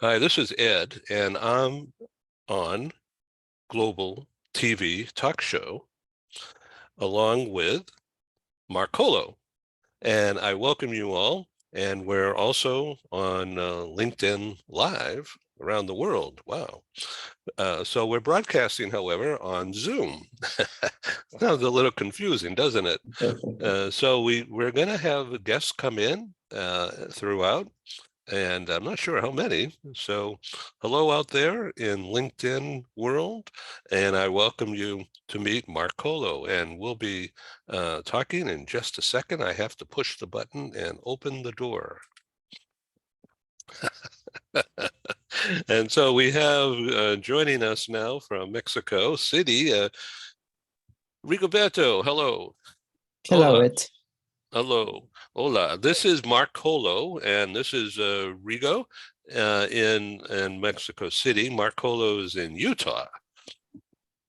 Hi, this is Ed, and I'm on Global TV Talk Show along with Mark Colo. And I welcome you all. And we're also on LinkedIn Live around the world. Wow. So we're broadcasting, however, on Zoom. Sounds a little confusing, doesn't it? So we're going to have guests come in throughout. And I'm not sure how many. So hello out there in LinkedIn world. And I welcome you to meet Mark Colo. And we'll be talking in just a second. I have to push the button and open the door. And so we have joining us now from Mexico City, Rigoberto. Hello. Hello, Hola. Ed. Hello. Hola. This is Mark Colo, and this is Rigo in Mexico City. Mark Colo is in Utah.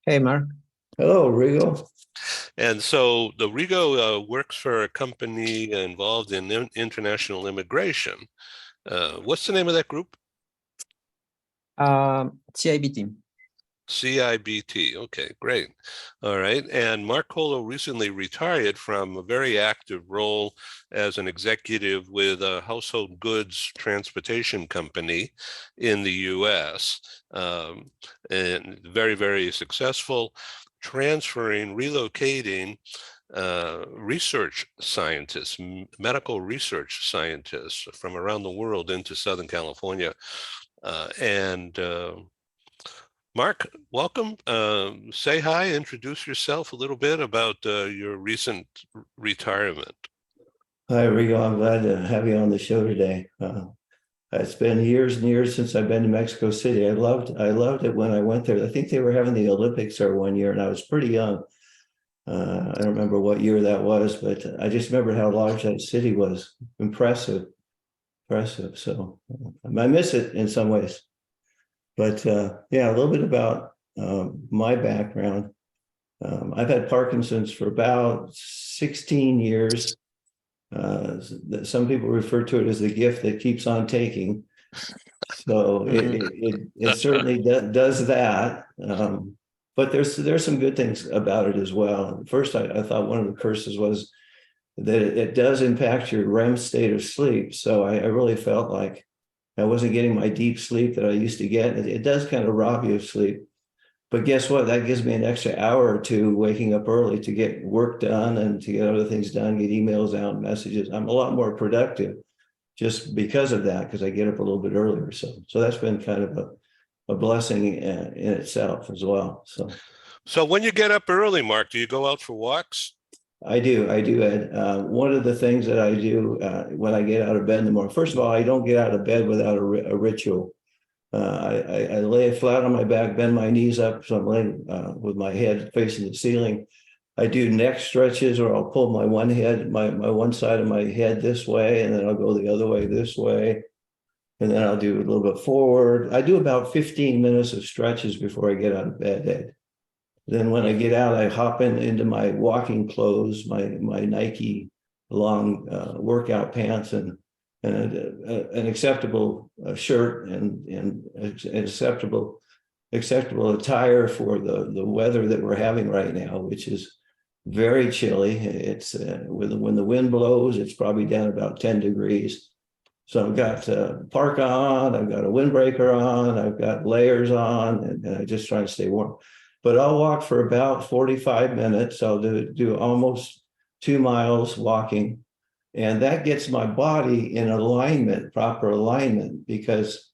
Hey, Mark. Hello, Rigo. And so the Rigo works for a company involved in international immigration. What's the name of that group? CIBT. CIBT. Okay, great. All right. And Mark Colo recently retired from a very active role as an executive with a household goods transportation company in the US, and very, very successful, relocating research scientists, medical research scientists from around the world into Southern California. Mark, welcome. Say hi, introduce yourself a little bit about your recent retirement. Hi, Rigo. I'm glad to have you on the show today. It's been years and years since I've been to Mexico City. I loved it when I went there. I think they were having the Olympics there one year, and I was pretty young. I don't remember what year that was, but I just remember how large that city was. Impressive. So I miss it in some ways. But yeah, a little bit about my background. I've had Parkinson's for about 16 years. Some people refer to it as the gift that keeps on taking. So it certainly does that. But there's some good things about it as well. First, I thought one of the curses was that it does impact your REM state of sleep. So I really felt like I wasn't getting my deep sleep that I used to get. It does kind of rob you of sleep. But guess what? That gives me an extra hour or two waking up early to get work done and to get other things done, get emails out, messages. I'm a lot more productive just because of that, because I get up a little bit earlier. So that's been kind of a blessing in itself as well. So when you get up early, Mark, do you go out for walks? I do, Ed. One of the things that I do when I get out of bed in the morning, first of all, I don't get out of bed without a ritual. I lay flat on my back, bend my knees up, so I'm laying with my head facing the ceiling. I do neck stretches, or I'll pull my one side of my head this way, and then I'll go the other way this way. And then I'll do a little bit forward. I do about 15 minutes of stretches before I get out of bed, Ed. Then when I get out, I hop into my walking clothes, my Nike long workout pants, and an acceptable shirt and acceptable attire for the weather that we're having right now, which is very chilly. It's when the wind blows, it's probably down about 10 degrees. So I've got parka on, I've got a windbreaker on, I've got layers on, and I just try to stay warm. But I'll walk for about 45 minutes. I'll do almost 2 miles walking. And that gets my body in alignment, proper alignment, because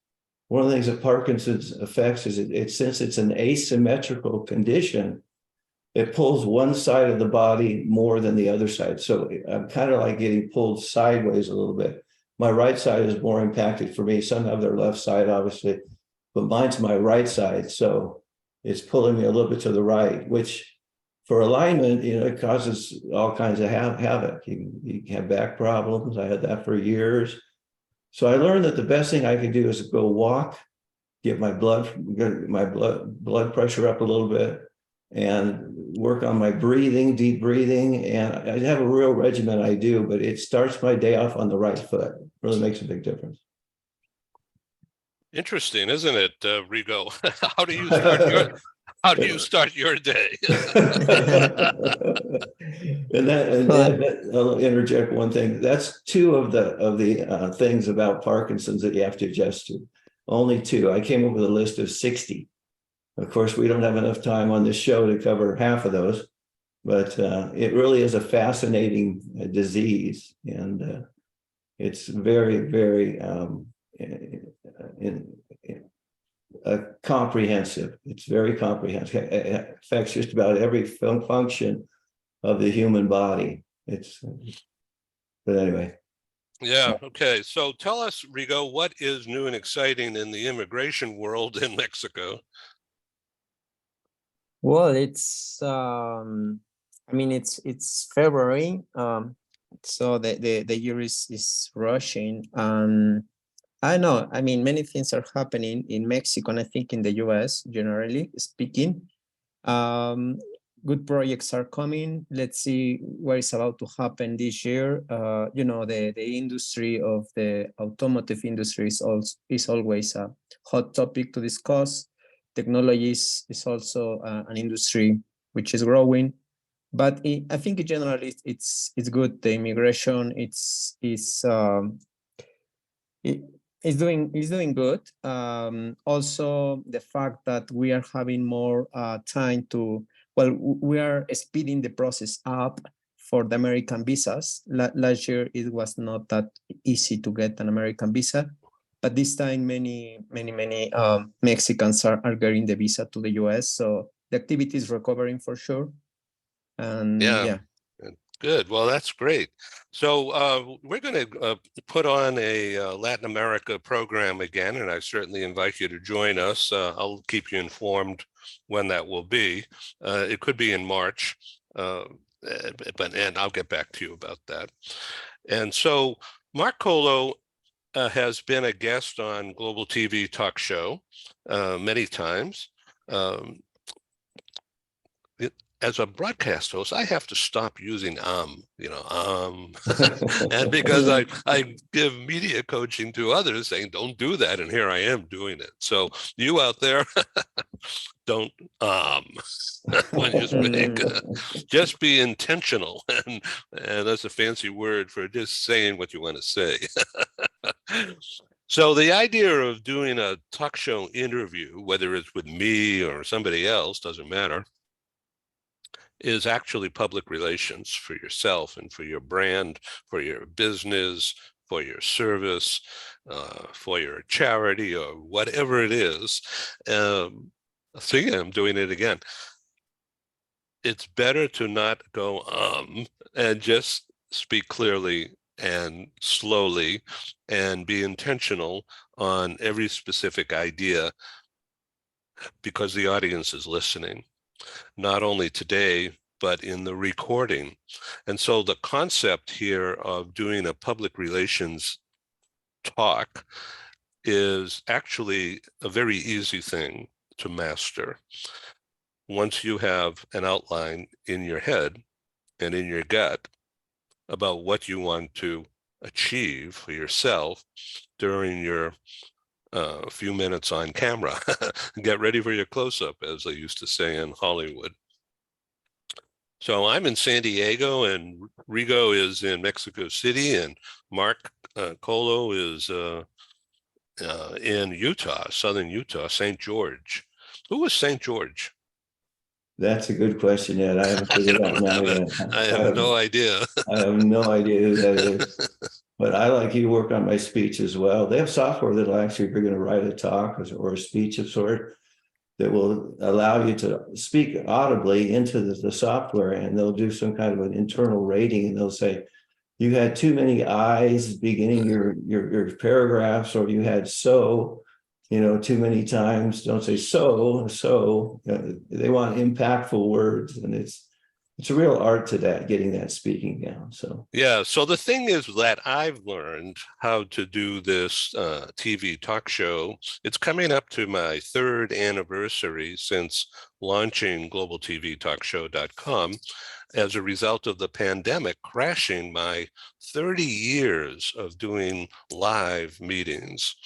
one of the things that Parkinson's affects is since it's an asymmetrical condition, it pulls one side of the body more than the other side. So I'm kind of like getting pulled sideways a little bit. My right side is more impacted for me. Some have their left side, obviously, but mine's my right side. So it's pulling me a little bit to the right, which for alignment, it causes all kinds of havoc. You can have back problems. I had that for years. So I learned that the best thing I could do is go walk, get my blood pressure up a little bit, and work on my breathing, deep breathing. And I have a real regimen I do, but it starts my day off on the right foot. It really makes a big difference. Interesting, isn't it, Rigo? How do you start your how do you start your day? I'll interject one thing. That's two of the things about Parkinson's that you have to adjust to. Only two. I came up with a list of 60. Of course, we don't have enough time on this show to cover half of those, but it really is a fascinating disease, and it's very, very comprehensive. It's very comprehensive. It affects just about every function of the human body. But anyway. Yeah, okay. So tell us, Rigo, what is new and exciting in the immigration world in Mexico? Well, it's I mean it's February, so the year is rushing. I know, I mean, many things are happening in Mexico, and I think in the US, generally speaking. Good projects are coming. Let's see what is about to happen this year. You know, the industry of the automotive industry is always a hot topic to discuss. Technology is also an industry which is growing, but I think in general it's good. The immigration it's doing good. Also, the fact that we are having more time to, well, we are speeding the process up for the American visas. Last year, it was not that easy to get an American visa, but this time many Mexicans are getting the visa to the US. So the activity is recovering for sure. And yeah. Good. Well, that's great. So we're going to put on a Latin America program again, and I certainly invite you to join us. I'll keep you informed when that will be. It could be in March, and I'll get back to you about that. And so Mark Colo has been a guest on Global TV Talk Show many times. As a broadcast host, I have to stop using and because I give media coaching to others saying, don't do that. And here I am doing it. So you out there, don't when you speak, just be intentional. And that's a fancy word for just saying what you want to say. So the idea of doing a talk show interview, whether it's with me or somebody else, doesn't matter, is actually public relations for yourself and for your brand, for your business, for your service, for your charity or whatever it is. See, I'm doing it again. It's better to not go and just speak clearly and slowly and be intentional on every specific idea, because the audience is listening. Not only today, but in the recording. And so the concept here of doing a public relations talk is actually a very easy thing to master. Once you have an outline in your head and in your gut about what you want to achieve for yourself during your few minutes on camera. Get ready for your close-up, as they used to say in Hollywood. So I'm in San Diego, and Rigo is in Mexico City, and Mark Colo is in Utah, southern Utah, St. George. Who was St. George? That's a good question, Ed. I haven't figured out now yet. I have no idea. I have no idea who that is. But I, like you, work on my speech as well. They have software that'll actually, if you're going to write a talk or a speech of sort, that will allow you to speak audibly into the software, and they'll do some kind of an internal rating, and they'll say, you had too many I's beginning your paragraphs, or you had too many times. Don't say so. They want impactful words, and it's it's a real art to that, getting that speaking down. So Yeah. So the thing is that I've learned how to do this TV talk show. It's coming up to my 3rd anniversary since launching globaltvtalkshow.com as a result of the pandemic crashing my 30 years of doing live meetings.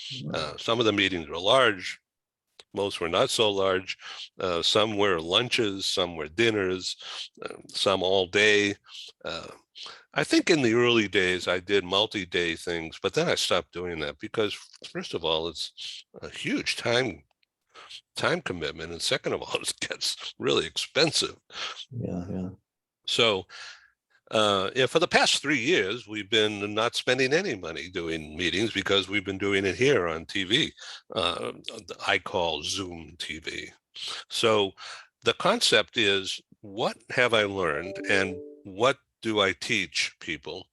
Some of the meetings were large. Most were not so large. Some were lunches, some were dinners, some all day. I think in the early days I did multi-day things, but then I stopped doing that because, first of all, it's a huge time commitment, and second of all, it gets really expensive. yeah. So yeah, for the past 3 years, we've been not spending any money doing meetings because we've been doing it here on TV. I call Zoom TV. So the concept is, what have I learned and what do I teach people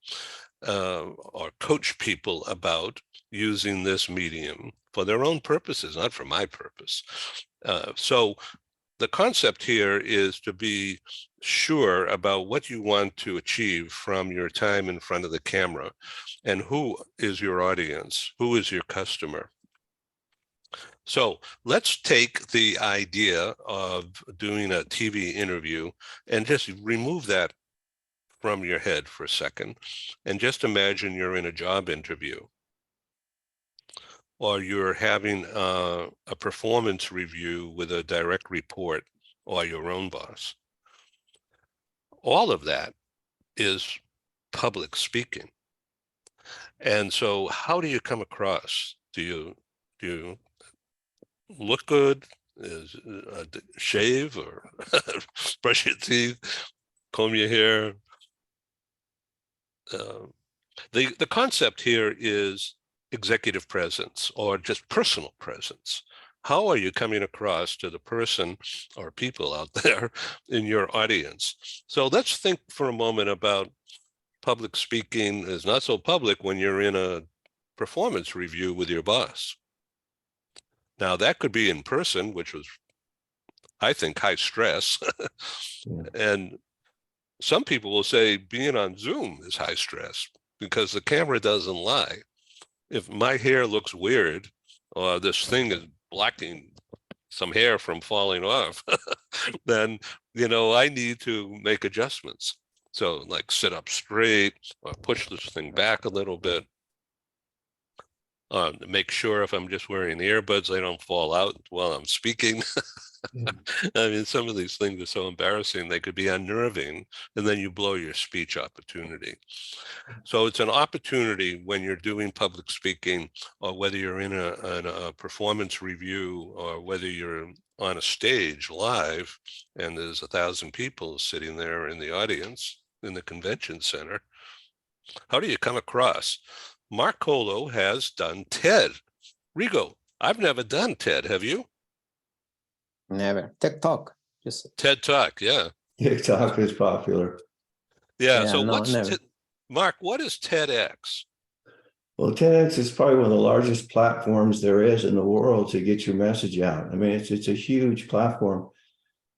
or coach people about using this medium for their own purposes, not for my purpose. So the concept here is to be sure about what you want to achieve from your time in front of the camera, and who is your audience, who is your customer. So let's take the idea of doing a TV interview and just remove that from your head for a second, and just imagine you're in a job interview, or you're having a performance review with a direct report or your own boss. All of that is public speaking. And so how do you come across? Do you look good? Is shave or brush your teeth, comb your hair? The concept here is executive presence, or just personal presence. How are you coming across to the person or people out there in your audience? So let's think for a moment about public speaking is not so public when you're in a performance review with your boss. Now that could be in person, which was, I think, high stress. And some people will say being on Zoom is high stress because the camera doesn't lie. If my hair looks weird, or this thing is blocking some hair from falling off, then, I need to make adjustments. So like sit up straight or push this thing back a little bit. Make sure if I'm just wearing earbuds, they don't fall out while I'm speaking. I mean, some of these things are so embarrassing, they could be unnerving, and then you blow your speech opportunity. So it's an opportunity when you're doing public speaking, or whether you're in a performance review, or whether you're on a stage live and there's 1,000 people sitting there in the audience in the convention center. How do you come across? Mark Colo has done TED. Rigo, I've never done TED. Have you? Never. TED Talk. Just TED Talk, yeah. TikTok is popular. Yeah. Yeah, So no, what's never. Mark? What is TEDx? Well, TEDx is probably one of the largest platforms there is in the world to get your message out. I mean, it's a huge platform,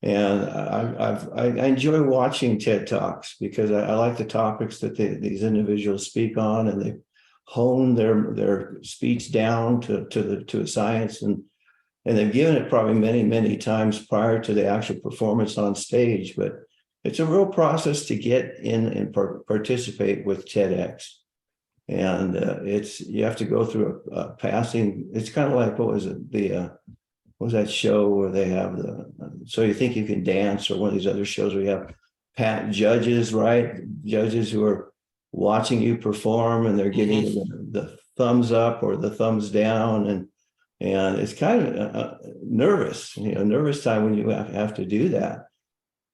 and I enjoy watching TED Talks because I like the topics that these individuals speak on, and they hone their speech down to a science, and they've given it probably many times prior to the actual performance on stage. But it's a real process to get in and participate with TEDx. And you have to go through a passing. It's kind of like, what was it? What was that show where they have So You Think You Can Dance, or one of these other shows where you have judges, right? Judges who are watching you perform, and they're giving you the thumbs up or the thumbs down, and it's kind of nervous time when you have to do that.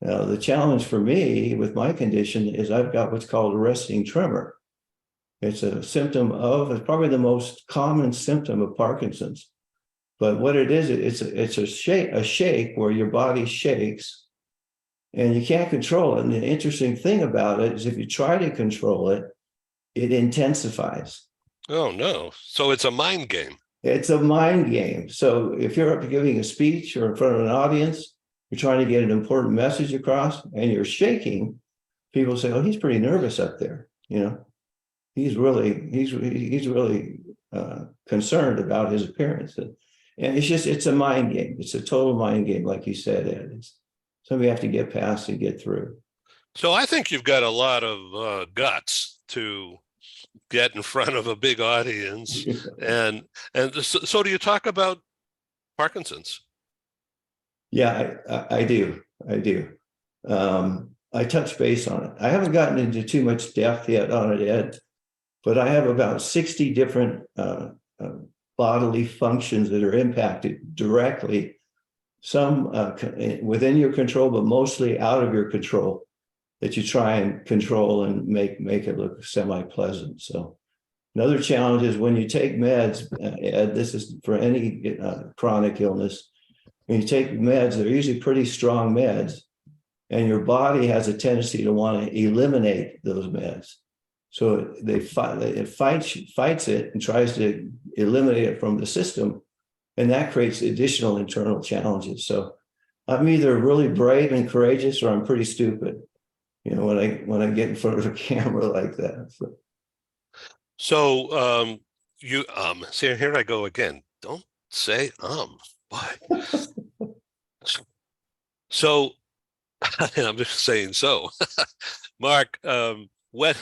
Now, the challenge for me with my condition is I've got what's called a resting tremor. It's a symptom it's probably the most common symptom of Parkinson's. But what it is, it's a shake where your body shakes and you can't control it. And the interesting thing about it is if you try to control it, it intensifies. Oh, no. So it's a mind game. It's a mind game. So if you're up giving a speech or in front of an audience you're trying to get an important message across and you're shaking, people say, oh, he's pretty nervous up there. He's really concerned about his appearance. And it's a mind game. It's a total mind game, like you said, Ed. It's something we have to get past and get through. So I think you've got a lot of guts to get in front of a big audience. And so do you talk about Parkinson's? Yeah, I do. I touch base on it. I haven't gotten into too much depth yet on it, Ed, but I have about 60 different bodily functions that are impacted directly, some within your control, but mostly out of your control, that you try and control and make it look semi-pleasant. So another challenge is when you take meds, Ed, this is for any chronic illness, when you take meds, they're usually pretty strong meds, and your body has a tendency to want to eliminate those meds. So it fights it and tries to eliminate it from the system, and that creates additional internal challenges. So I'm either really brave and courageous, or I'm pretty stupid, when I get in front of a camera like that. So you see, here I go again. Don't say but so I'm just saying so. Mark, when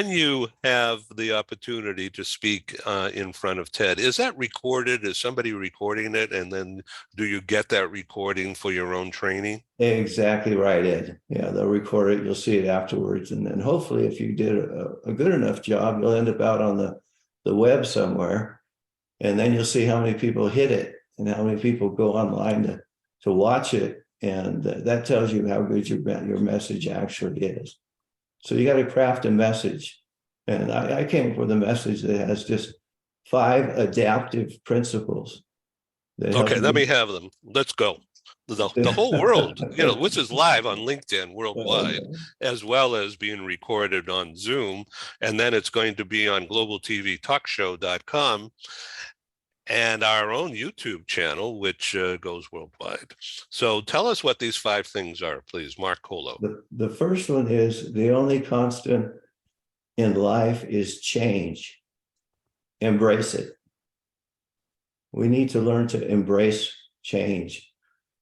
you have the opportunity to speak in front of TED, is that recorded? Is somebody recording it? And then do you get that recording for your own training? Exactly right, Ed. Yeah, they'll record it. You'll see it afterwards. And then hopefully if you did a good enough job, you'll end up out on the web somewhere. And then you'll see how many people hit it and how many people go online to watch it. And that tells you how good your message actually is. So you got to craft a message. And I came up with a message that has just 5 adaptive principles. Okay, let me have them. Let's go. The whole world, which is live on LinkedIn worldwide, as well as being recorded on Zoom. And then it's going to be on globaltvtalkshow.com and our own YouTube channel, which goes worldwide. So tell us what these 5 things are, please, Mark Colo. The first one is the only constant in life is change. Embrace it. We need to learn to embrace change.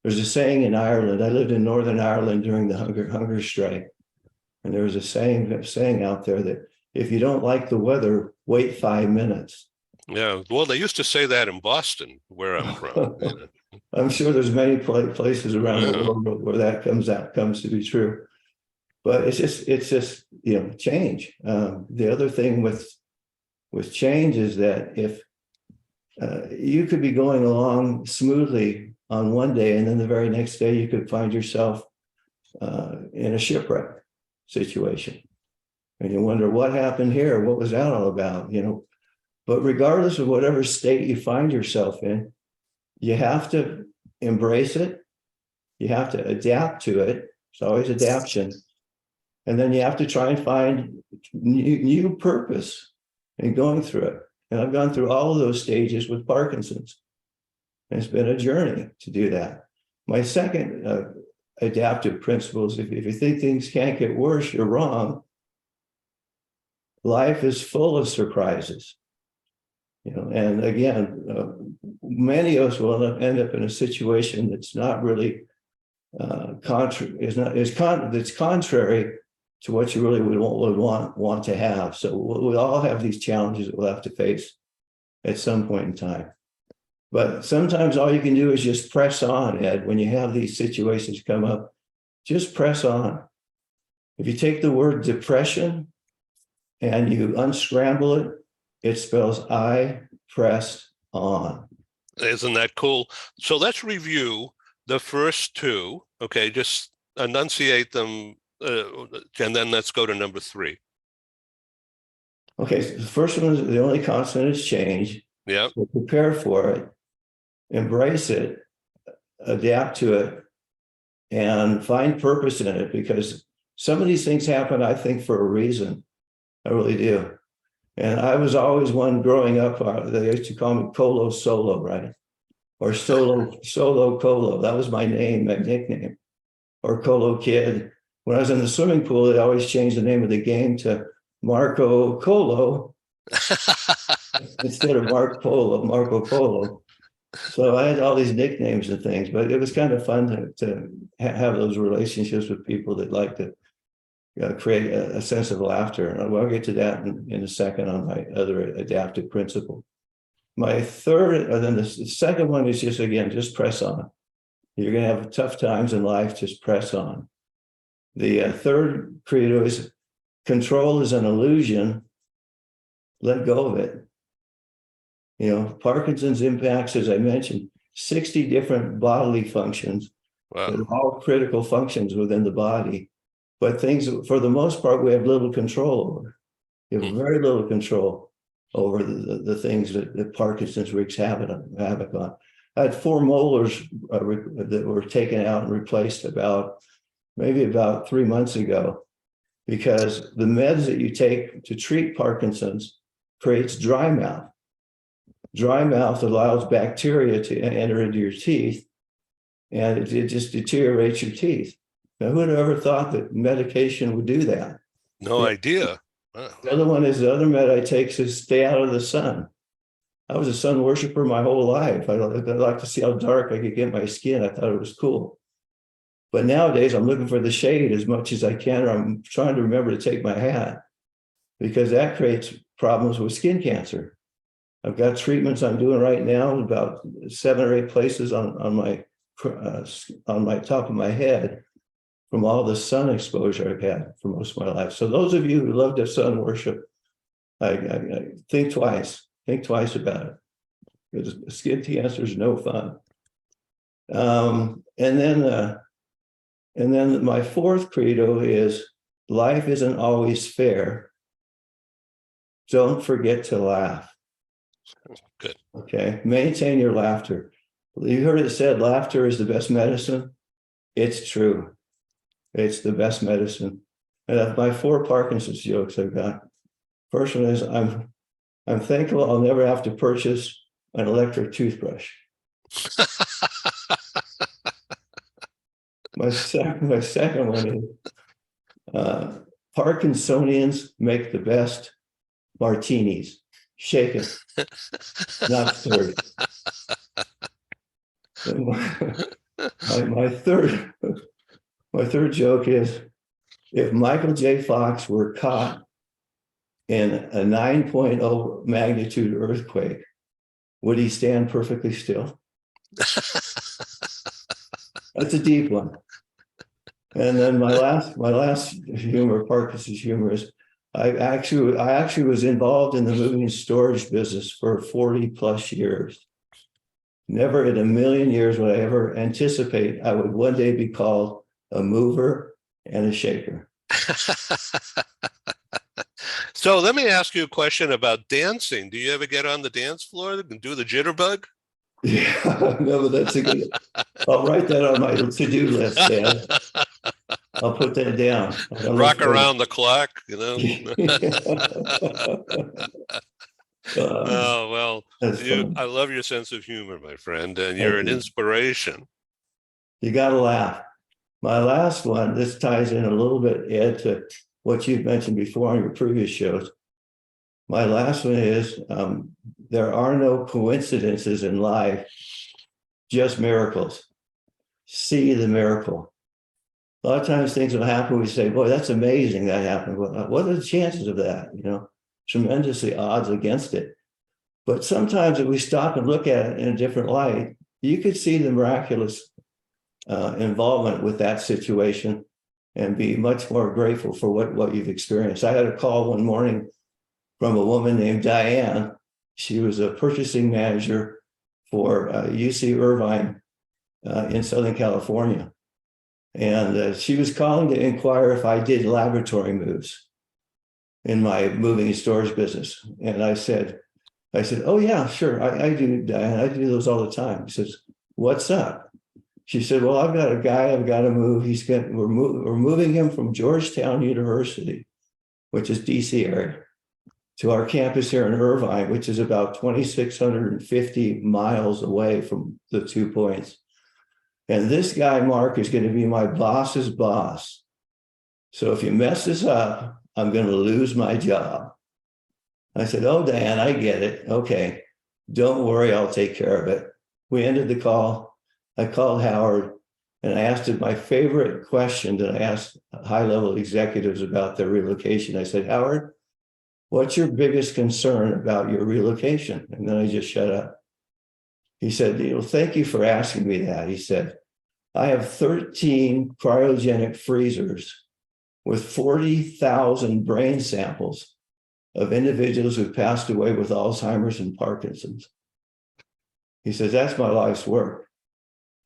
There's a saying in Ireland. I lived in Northern Ireland during the hunger strike. And there was a saying out there that if you don't like the weather, wait 5 minutes. Yeah, well, they used to say that in Boston, where I'm from. I'm sure there's many places around the world where that comes to be true. But it's just change. The other thing with change is that if you could be going along smoothly on one day, and then the very next day you could find yourself in a shipwreck situation, and you wonder what happened here. What was that all about? But regardless of whatever state you find yourself in, you have to embrace it. You have to adapt to it. It's always adaptation. And then you have to try and find new purpose in going through it. And I've gone through all of those stages with Parkinson's. And it's been a journey to do that. My second adaptive principle is if you think things can't get worse, you're wrong. Life is full of surprises. And again, many of us will end up in a situation that's not really that's contrary to what you really would want to have. So we all have these challenges that we'll have to face at some point in time. But sometimes all you can do is just press on, Ed. When you have these situations come up, just press on. If you take the word depression and you unscramble it, it spells I press on. Isn't that cool? So let's review the first 2. Okay, just enunciate them, and then let's go to number 3. Okay, so the first one is the only constant is change. Yeah. So prepare for it, embrace it, adapt to it, and find purpose in it, because some of these things happen, I think, for a reason. I really do. And I was always one growing up, they used to call me Colo Solo, right? or Solo Colo. That was my name, my nickname, or Colo Kid. When I was in the swimming pool, they always changed the name of the game to Marco Colo instead of Marco Polo. So I had all these nicknames and things, but it was kind of fun to have those relationships with people that like to create a sense of laughter. And I'll get to that in a second on my other adaptive principle. My third, and then the second one is just press on. You're going to have tough times in life, just press on. The third credo is control is an illusion. Let go of it. You know, Parkinson's impacts, as I mentioned, 60 different bodily functions. Wow. They're all critical functions within the body, but things, for the most part, we have little control over. You have very little control over the things that Parkinson's wreaks havoc on. I had 4 molars that were taken out and replaced maybe about 3 months ago, because the meds that you take to treat Parkinson's creates dry mouth. Dry mouth allows bacteria to enter into your teeth, and it just deteriorates your teeth. Now, who would have ever thought that medication would do that? No idea. Wow. The other med I take is stay out of the sun. I was a sun worshiper my whole life. I like to see how dark I could get my skin. I thought it was cool. But nowadays, I'm looking for the shade as much as I can, or I'm trying to remember to take my hat, because that creates problems with skin cancer. I've got treatments I'm doing right now, about 7 or 8 places on my top of my head, from all the sun exposure I've had for most of my life. So those of you who love to sun worship, I think twice about it, because skin cancer is no fun. And then my fourth credo is life isn't always fair. Don't forget to laugh. Good. Okay. Maintain your laughter. You heard it said, laughter is the best medicine. It's true. It's the best medicine. And my 4 Parkinson's jokes I've got. First one is, I'm thankful I'll never have to purchase an electric toothbrush. My second one is, Parkinsonians make the best martinis, shaken, not stirred. My third joke is, if Michael J. Fox were caught in a 9.0 magnitude earthquake, would he stand perfectly still? That's a deep one. And then my last humor, Parkinson's humor, is I actually was involved in the moving and storage business for 40 plus years. Never in a million years would I ever anticipate I would one day be called a mover and a shaker. So let me ask you a question about dancing. Do you ever get on the dance floor and do the jitterbug? Yeah, no, but that's a good. I'll write that on my to-do list, Dad. I'll put that down. Rock around the clock, you know. Oh, well, I love your sense of humor, my friend, and you're an inspiration. You got to laugh. My last one, this ties in a little bit, Ed, to what you've mentioned before on your previous shows. My last one is, there are no coincidences in life, just miracles. See the miracle. A lot of times things will happen, we say, boy, that's amazing that happened. What are the chances of that? You know, tremendously odds against it. But sometimes if we stop and look at it in a different light, you could see the miraculous involvement with that situation and be much more grateful for what you've experienced. I had a call one morning from a woman named Diane. She was a purchasing manager for UC Irvine in Southern California. And she was calling to inquire if I did laboratory moves in my moving and storage business. And I said, oh yeah, sure, I do, Diane. I do those all the time. He says, what's up? She said, well, I've got a guy I've got to move. We're moving him from Georgetown University, which is DC area, to our campus here in Irvine, which is about 2,650 miles away from the 2 points. And this guy, Mark, is going to be my boss's boss. So if you mess this up, I'm going to lose my job. I said, oh, Dan, I get it. Okay, don't worry, I'll take care of it. We ended the call. I called Howard and I asked him my favorite question that I asked high-level executives about their relocation. I said, Howard, what's your biggest concern about your relocation? And then I just shut up. He said, thank you for asking me that. He said, I have 13 cryogenic freezers with 40,000 brain samples of individuals who passed away with Alzheimer's and Parkinson's. He says, that's my life's work.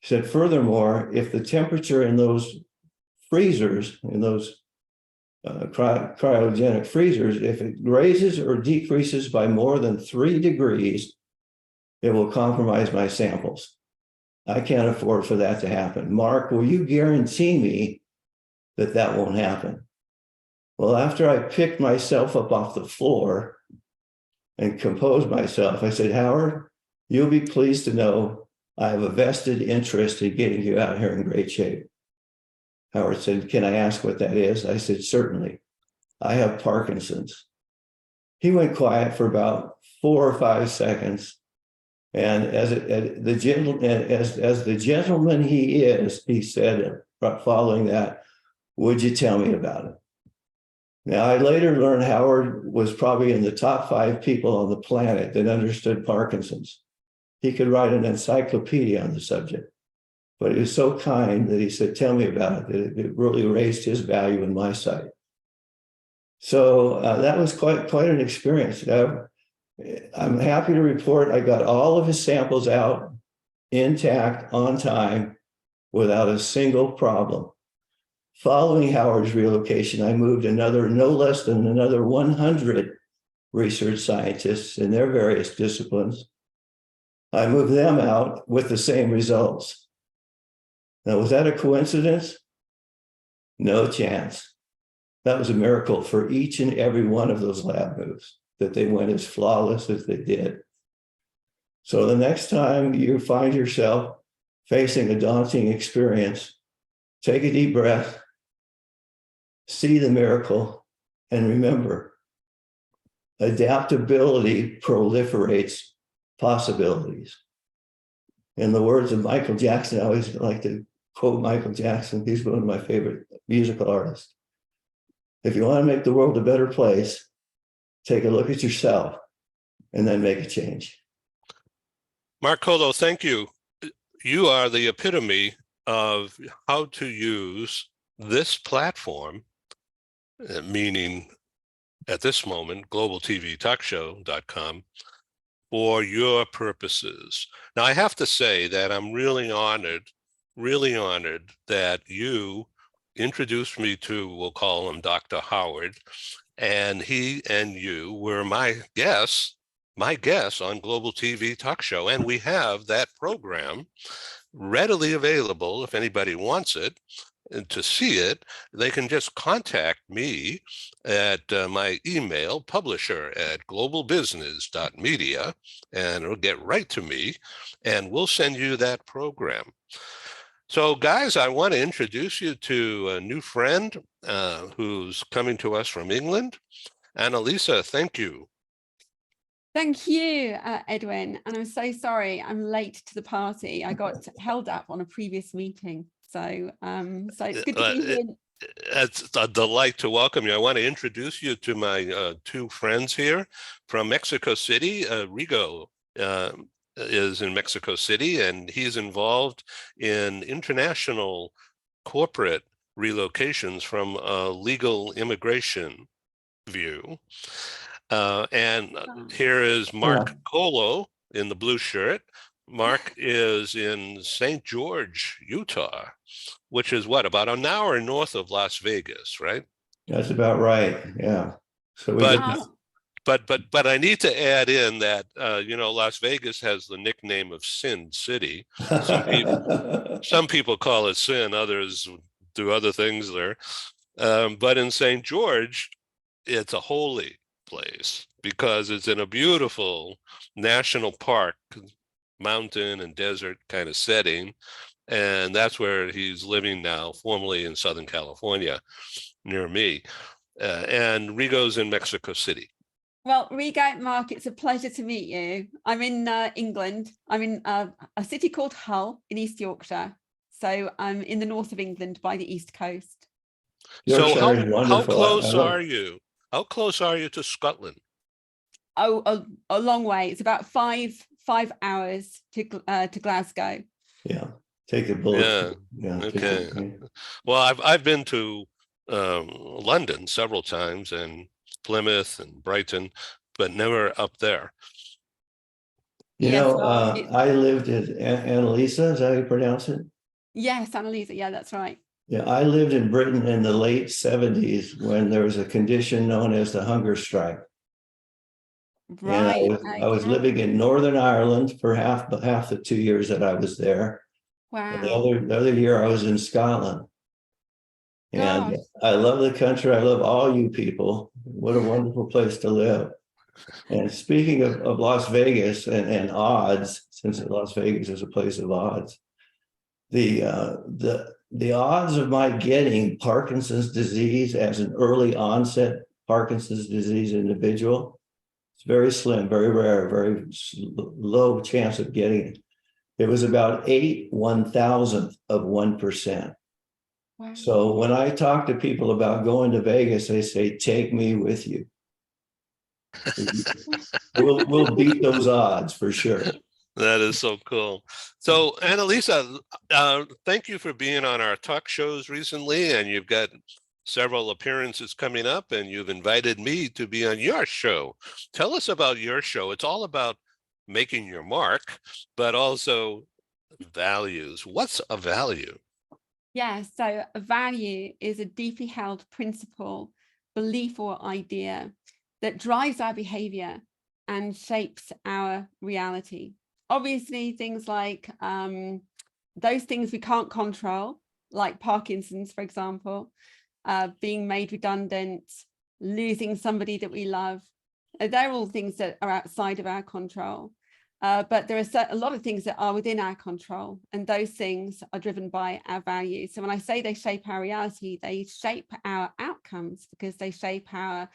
He said, furthermore, if the temperature in those freezers, in those cryogenic freezers, if it raises or decreases by more than 3 degrees, it will compromise my samples. I can't afford for that to happen. Mark, will you guarantee me that that won't happen? Well, after I picked myself up off the floor and composed myself, I said, Howard, you'll be pleased to know I have a vested interest in getting you out here in great shape. Howard said, can I ask what that is? I said, certainly. I have Parkinson's. He went quiet for about 4 or 5 seconds. And as the gentleman he is, he said, following that, would you tell me about it? Now, I later learned Howard was probably in the top 5 people on the planet that understood Parkinson's. He could write an encyclopedia on the subject, but he was so kind that he said, tell me about it. It really raised his value in my sight. So that was quite an experience. I'm happy to report I got all of his samples out intact on time without a single problem. Following Howard's relocation, I moved no less than another 100 research scientists in their various disciplines. I moved them out with the same results. Now, was that a coincidence? No chance. That was a miracle for each and every one of those lab moves, that they went as flawless as they did. So the next time you find yourself facing a daunting experience, take a deep breath, see the miracle, and remember, adaptability proliferates possibilities. In the words of Michael Jackson, I always like to quote Michael Jackson. He's one of my favorite musical artists. If you want to make the world a better place, take a look at yourself and then make a change. Mark Colo, thank you. You are the epitome of how to use this platform, meaning at this moment, globaltvtalkshow.com, for your purposes. Now, I have to say that I'm really honored that you introduced me to, we'll call him Dr. Howard, and he and you were my guests on Global TV Talk Show. And we have that program readily available if anybody wants it. And to see it, they can just contact me at my email, publisher@globalbusiness.media, and it'll get right to me, and we'll send you that program. So, guys, I want to introduce you to a new friend who's coming to us from England. Annalisa, thank you. Thank you, Edwin. And I'm so sorry I'm late to the party. I got held up on a previous meeting. So it's good to be here. It's a delight to welcome you. I want to introduce you to my 2 friends here from Mexico City. Rigo is in Mexico City, and he's involved in international corporate relocations from a legal immigration view. And here is Mark Colo in the blue shirt. Mark is in St. George, Utah, which is what, about an hour north of Las Vegas, right? That's about right. Yeah. So but I need to add in that Las Vegas has the nickname of Sin City. Some people call it Sin, others do other things there. But in St. George, it's a holy place because it's in a beautiful national park, mountain and desert kind of setting. And that's where he's living now, formerly in Southern California, near me. And Rigo's in Mexico City. Well, Rigo, Mark, it's a pleasure to meet you. I'm in England. I'm in a city called Hull in East Yorkshire. So I'm in the north of England by the east coast. So Yorkshire is how wonderful. close are you? How close are you to Scotland? Oh, a long way. It's about five hours to Glasgow. Yeah, take a bullet. Yeah. Okay. Well, I've been to London several times and Plymouth and Brighton, but never up there. I lived in Annalisa, is that how you pronounce it? Yes, Annalisa. Yeah, that's right. Yeah, I lived in Britain in the late 70s when there was a condition known as the hunger strike. Right. And I was living in Northern Ireland for half the 2 years that I was there. Wow. And the other year I was in Scotland. And Gosh. I love the country. I love all you people. What a wonderful place to live. And speaking of Las Vegas and odds, since Las Vegas is a place of odds, the odds of my getting Parkinson's disease as an early onset Parkinson's disease individual, it's very slim, very rare, very low chance of getting it. It was about 1/1000th of 1%. Wow. So when I talk to people about going to Vegas, they say, take me with you. We'll beat those odds for sure. That is so cool. So Annalisa, thank you for being on our talk shows recently, and you've got several appearances coming up, and you've invited me to be on your show. Tell us about your show. It's all about making your mark, but also values. What's a value? Yeah, so a value is a deeply held principle, belief, or idea that drives our behavior and shapes our reality. Obviously, things like those things we can't control, like Parkinson's, for example, being made redundant, losing somebody that we love. They're all things that are outside of our control. But there are a lot of things that are within our control, and those things are driven by our values. So when I say they shape our reality, they shape our outcomes because they shape our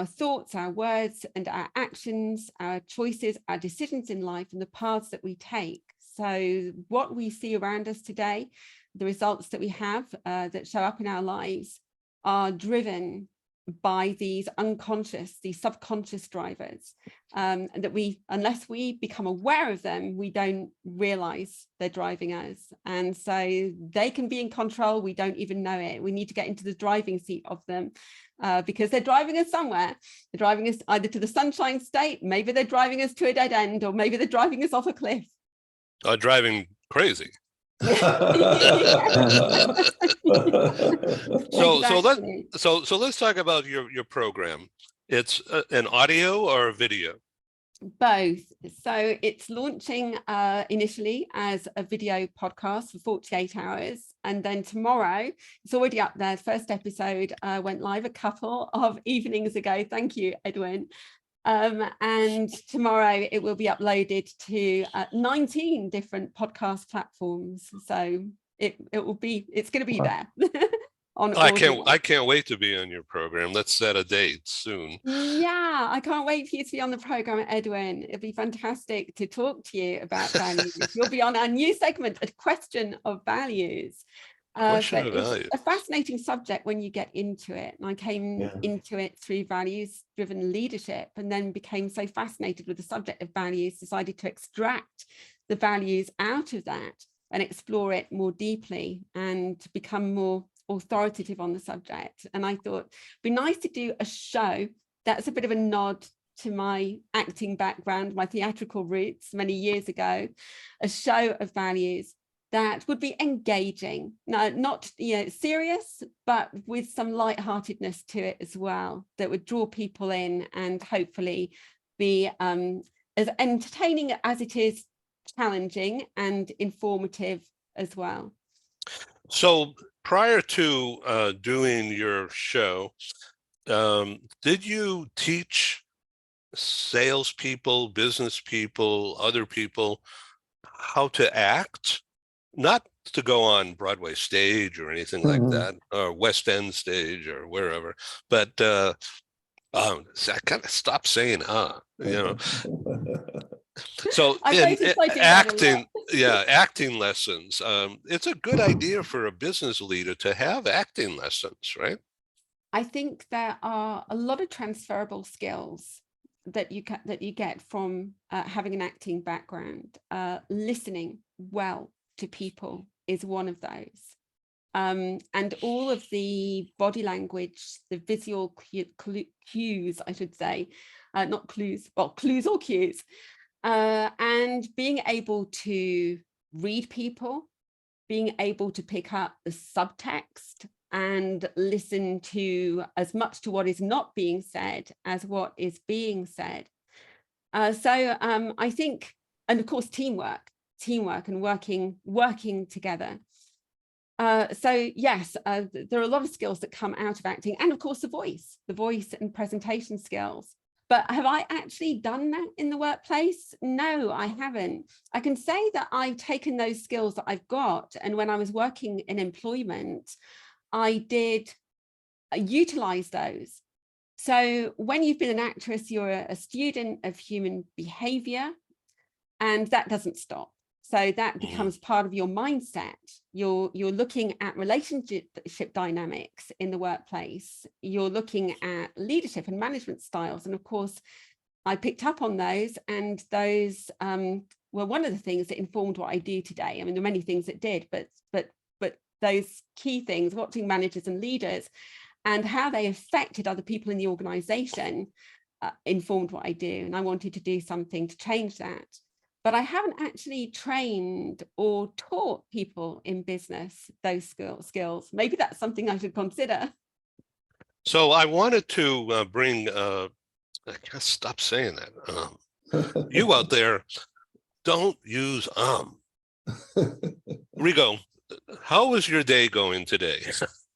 thoughts, our words, and our actions, our choices, our decisions in life, and the paths that we take. So what we see around us today, the results that we have that show up in our lives are driven by these subconscious drivers, and that unless we become aware of them, we don't realize they're driving us. And so they can be in control, we don't even know it. We need to get into the driving seat of them because they're driving us somewhere. They're driving us either to the sunshine state, maybe they're driving us to a dead end, or maybe they're driving us off a cliff. Driving crazy. So let's talk about your program. It's an audio or a video? Both. So it's launching initially as a video podcast for 48 hours. And then tomorrow, it's already up there. The first episode went live a couple of evenings ago. Thank you, Edwin. And tomorrow it will be uploaded to 19 different podcast platforms. So it's going to be there. I can't wait to be on your program. Let's set a date soon. Yeah, I can't wait for you to be on the program, Edwin. It'll be fantastic to talk to you about values. You'll be on our new segment, A Question of Values. It's a fascinating subject when you get into it. And I came into it through values-driven leadership, and then became so fascinated with the subject of values, decided to extract the values out of that and explore it more deeply and become more authoritative on the subject. And I thought it'd be nice to do a show that's a bit of a nod to my acting background, my theatrical roots many years ago, a show of values that would be engaging, not serious, but with some lightheartedness to it as well, that would draw people in and hopefully be as entertaining as it is challenging and informative as well. So prior to doing your show, Did you teach salespeople, business people, other people how to act? Not to go on Broadway stage or anything like Mhm. that, or West End stage or wherever, but I kind of stopped saying, you know. So I've in noticed I do that a lot. acting, yeah, acting lessons. It's a good idea for a business leader to have acting lessons, right? I think there are a lot of transferable skills that you get from having an acting background. Listening well to people is one of those. And all of the body language, the visual cues, I should say, not clues, well, clues or cues, and being able to read people, being able to pick up the subtext and listen to as much to what is not being said as what is being said. So I think, and of course, teamwork and working together. So yes, there are a lot of skills that come out of acting, and of course the voice and presentation skills. But have I actually done that in the workplace? No, I haven't. I can say that I've taken those skills that I've got, and when I was working in employment, I did utilize those. So when you've been an actress, you're a student of human behavior, and that doesn't stop. So that becomes part of your mindset. You're looking at relationship dynamics in the workplace. You're looking at leadership and management styles. And of course, I picked up on those, and those were one of the things that informed what I do today. I mean, there are many things that did, but those key things, watching managers and leaders and how they affected other people in the organization informed what I do. And I wanted to do something to change that. But I haven't actually trained or taught people in business those skills. Maybe that's something I should consider. So I wanted to bring, I can't stop saying that. You out there, don't use Rigo, how is your day going today,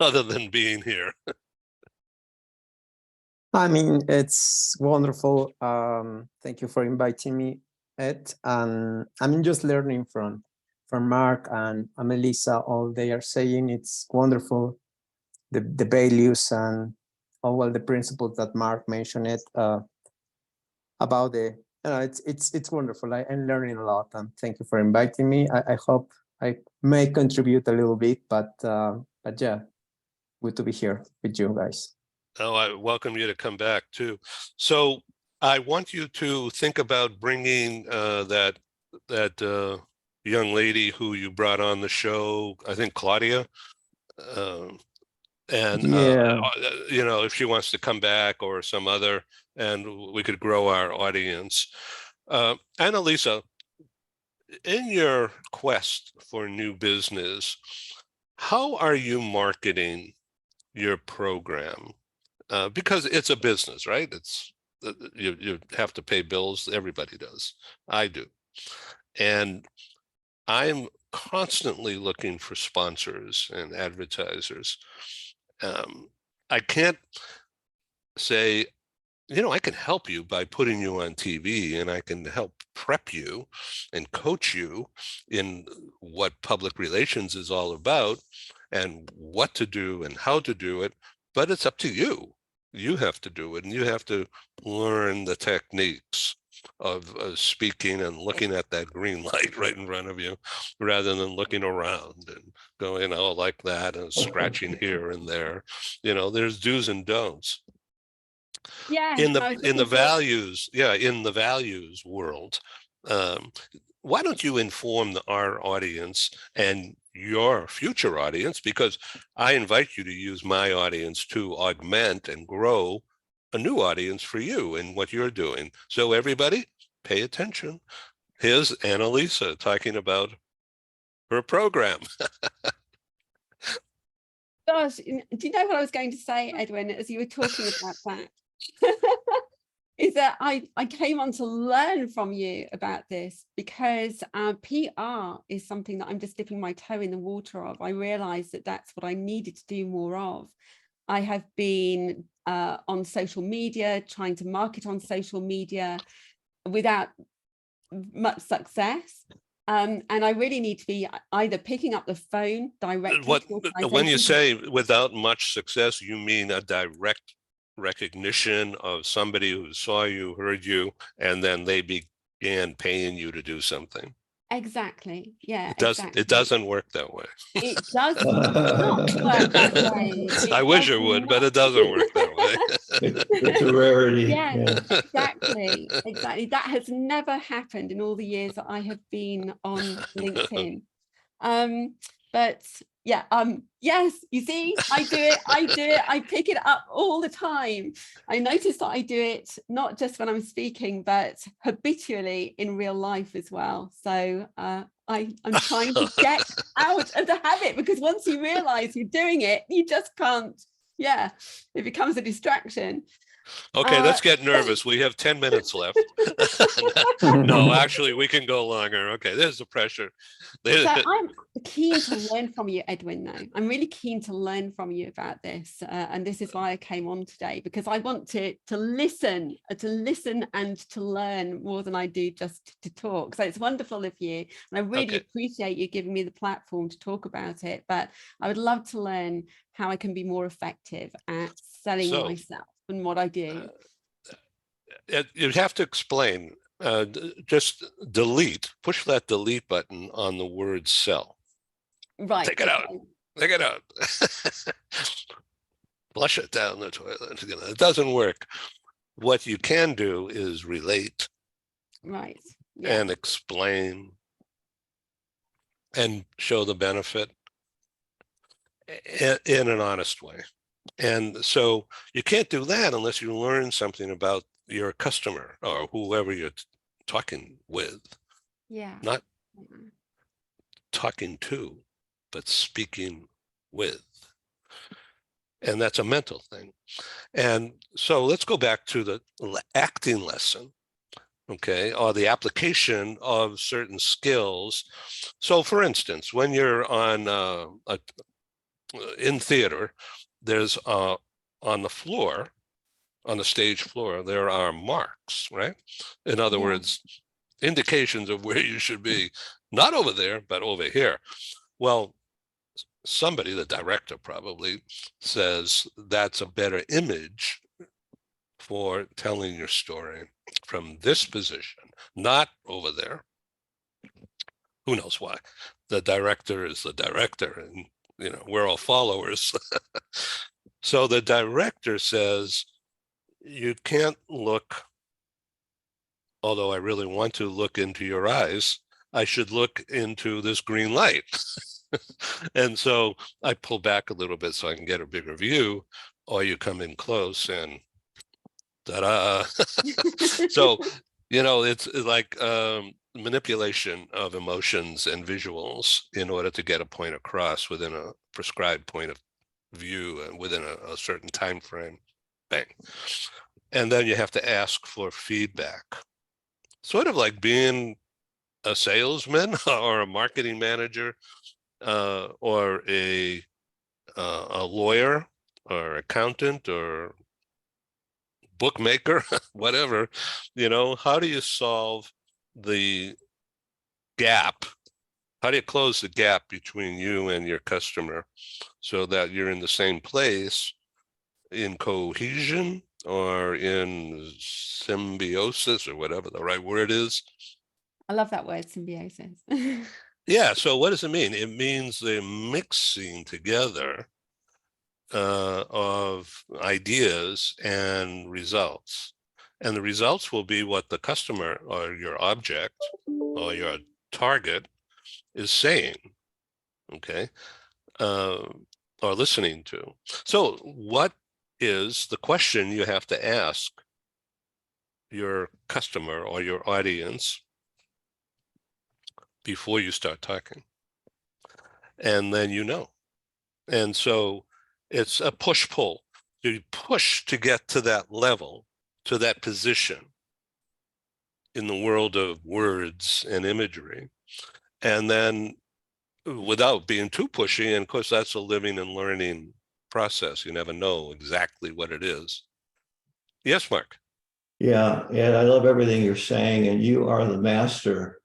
other than being here? I mean, it's wonderful. Thank you for inviting me, Ed. And I'm just learning from Mark and Melissa. All they are saying, it's wonderful. The values and all the principles that Mark mentioned it about the. It's wonderful. I'm learning a lot, and thank you for inviting me. I hope I may contribute a little bit, but yeah, good to be here with you guys. Oh, I welcome you to come back too. So I want you to think about bringing that young lady who you brought on the show, I think Claudia, and Yeah. you know, if she wants to come back or some other, and we could grow our audience. Annalisa, in your quest for new business, how are you marketing your program? Because it's a business, right? It's you have to pay bills. Everybody does. I do. And I'm constantly looking for sponsors and advertisers. I can't say, you know, I can help you by putting you on TV, and I can help prep you and coach you in what public relations is all about and what to do and how to do it. But it's up to you. You have to do it, and you have to learn the techniques of speaking and looking at that green light right in front of you, rather than looking around and going, oh, like that, and scratching here and there. You know, there's do's and don'ts. Yeah, In I was the looking forward. values, yeah, in the values world, why don't you inform our audience and your future audience, because I invite you to use my audience to augment and grow a new audience for you and what you're doing. So everybody, pay attention. Here's Annalisa talking about her program. Gosh, do you know what I was going to say, Edwin, as you were talking about that? Is that I came on to learn from you about this, because PR is something that I'm just dipping my toe in the water of. I realized that that's what I needed to do more of. I have been on social media, trying to market on social media without much success. And I really need to be either picking up the phone directly. What, to when you organizations. say without much success, you mean a direct recognition of somebody who saw you, heard you, and then they began paying you to do something. Exactly. Yeah, It doesn't work that way. It does not work that way. I wish it would, but it doesn't work that way. It's a rarity. Yeah, Yeah. exactly. That has never happened in all the years that I have been on LinkedIn. But yeah, yes, you see, I do it, I pick it up all the time. I notice that I do it not just when I'm speaking, but habitually in real life as well. So I'm trying to get out of the habit, because once you realize you're doing it, you just can't. Yeah, it becomes a distraction. Okay, let's get nervous. We have 10 minutes left. No, actually, we can go longer. Okay, there's the pressure. So I'm keen to learn from you, Edwin, though. I'm really keen to learn from you about this. And this is why I came on today, because I want to listen and to learn more than I do just to talk. So it's wonderful of you. And I really appreciate you giving me the platform to talk about it. But I would love to learn how I can be more effective at selling myself and what I do. You'd have to explain. Just push that delete button on the word sell. Right. Take it out. Take it out. Flush it down the toilet. It doesn't work. What you can do is relate. Right. Yeah. And explain and show the benefit in an honest way. And so you can't do that unless you learn something about your customer or whoever you're talking with. Yeah. Not talking to, but speaking with. And that's a mental thing. And so let's go back to the acting lesson, okay, or the application of certain skills. So for instance, when you're on in theater, there's on the floor, on the stage floor, there are marks, right? In other words, indications of where you should be, not over there, but over here. Well, somebody, the director probably says that's a better image for telling your story from this position, not over there. Who knows why? The director is the director, and you know, we're all followers. So the director says, you can't look, although I really want to look into your eyes, I should look into this green light. And so I pull back a little bit so I can get a bigger view, or you come in close and ta-da. So, you know, it's like manipulation of emotions and visuals in order to get a point across within a prescribed point of view and within a certain time frame. Bang. And then you have to ask for feedback, sort of like being a salesman or a marketing manager, or a lawyer or accountant or bookmaker, whatever. You know, how do you solve the gap? How do you close the gap between you and your customer so that you're in the same place, in cohesion or in symbiosis, or whatever the right word is? I love that word, symbiosis. Yeah, so what does it mean? It means the mixing together of ideas and results. And the results will be what the customer or your object or your target is saying, okay, or listening to. So what is the question you have to ask your customer or your audience before you start talking? And then you know. And so it's a push-pull. You push to get to that level, to that position in the world of words and imagery. And then without being too pushy, and of course that's a living and learning process. You never know exactly what it is. Yes, Mark. Yeah, and I love everything you're saying, and you are the master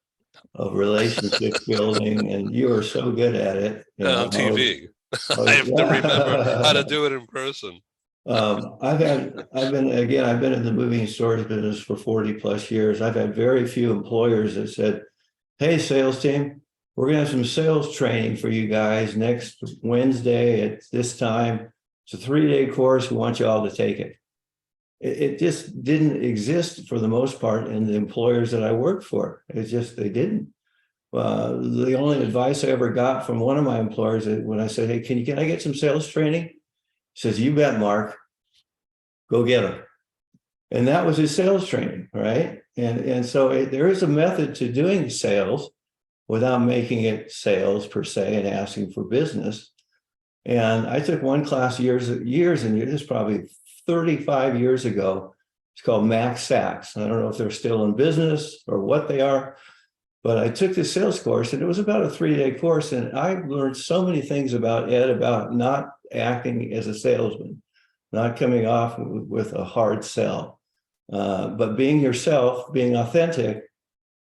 of relationship building, and you are so good at it. You know, On TV. oh, I have to remember how to yeah. do it in person. I've been in the moving and storage business for 40 plus years. I've had very few employers that said, "Hey, sales team, we're gonna have some sales training for you guys next Wednesday at this time. It's a 3-day course. We want you all to take it." It just didn't exist for the most part in the employers that I worked for. It's just, they didn't. The only advice I ever got from one of my employers when I said, "Hey, can I get some sales training?" He says, "You bet, Mark. Go get them." And that was his sales training, right? And so there is a method to doing sales without making it sales per se and asking for business. And I took one class years and years, this is probably 35 years ago. It's called Max Sachs. I don't know if they're still in business or what they are, but I took this sales course, and it was about a 3-day course. And I learned so many things about Ed, about not acting as a salesman, not coming off with a hard sell, but being yourself, being authentic,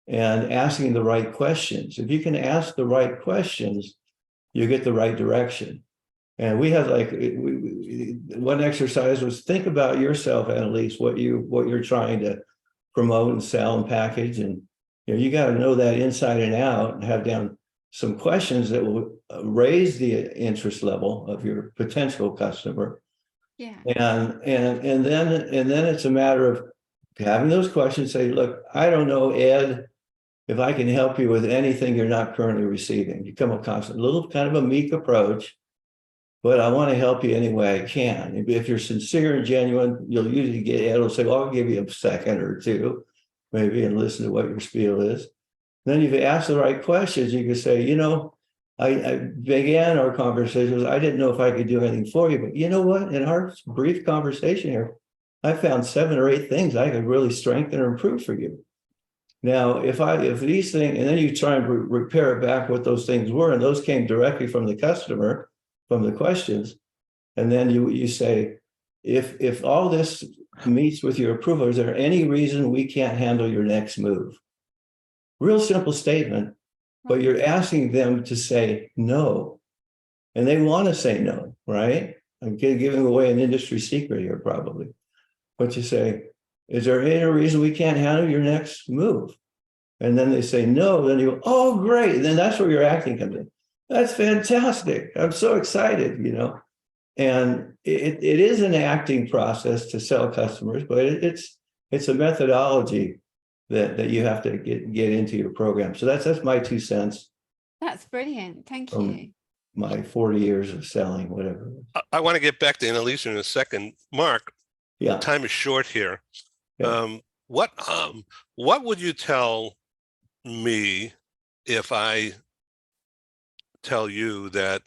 and asking the right questions. If you can ask the right questions, you get the right direction. And we had one exercise was think about yourself, Annalise, what you're trying to promote and sell and package. And you got to know that inside and out, and have down some questions that will raise the interest level of your potential customer. Yeah. And then it's a matter of having those questions, say, "Look, I don't know, Ed, if I can help you with anything you're not currently receiving." You come across a little kind of a meek approach, but I want to help you any way I can. If you're sincere and genuine, you'll usually get Ed will say, "Well, I'll give you a second or two, maybe, and listen to what your spiel is." Then if you ask the right questions, you can say, I began our conversation with, I didn't know if I could do anything for you, but you know what? In our brief conversation here, I found 7 or 8 things I could really strengthen or improve for you. Now, if these things, and then you try and repair it back what those things were, and those came directly from the customer, from the questions, and then you say, if all this meets with your approval, is there any reason we can't handle your next move? Real simple statement, but you're asking them to say no, and they want to say no, right? I'm giving away an industry secret here, probably. But you say, "Is there any reason we can't handle your next move?" And then they say no, then you go, "Oh, great." And then that's where your acting comes in. "That's fantastic. I'm so excited," And it is an acting process to sell customers, but it's a methodology that you have to get into your program. So that's my 2 cents. That's brilliant. Thank from you. My 40 years of selling, whatever. I want to get back to Annalise in a second. Mark, Yeah. time is short here. Yeah. What would you tell me if I tell you that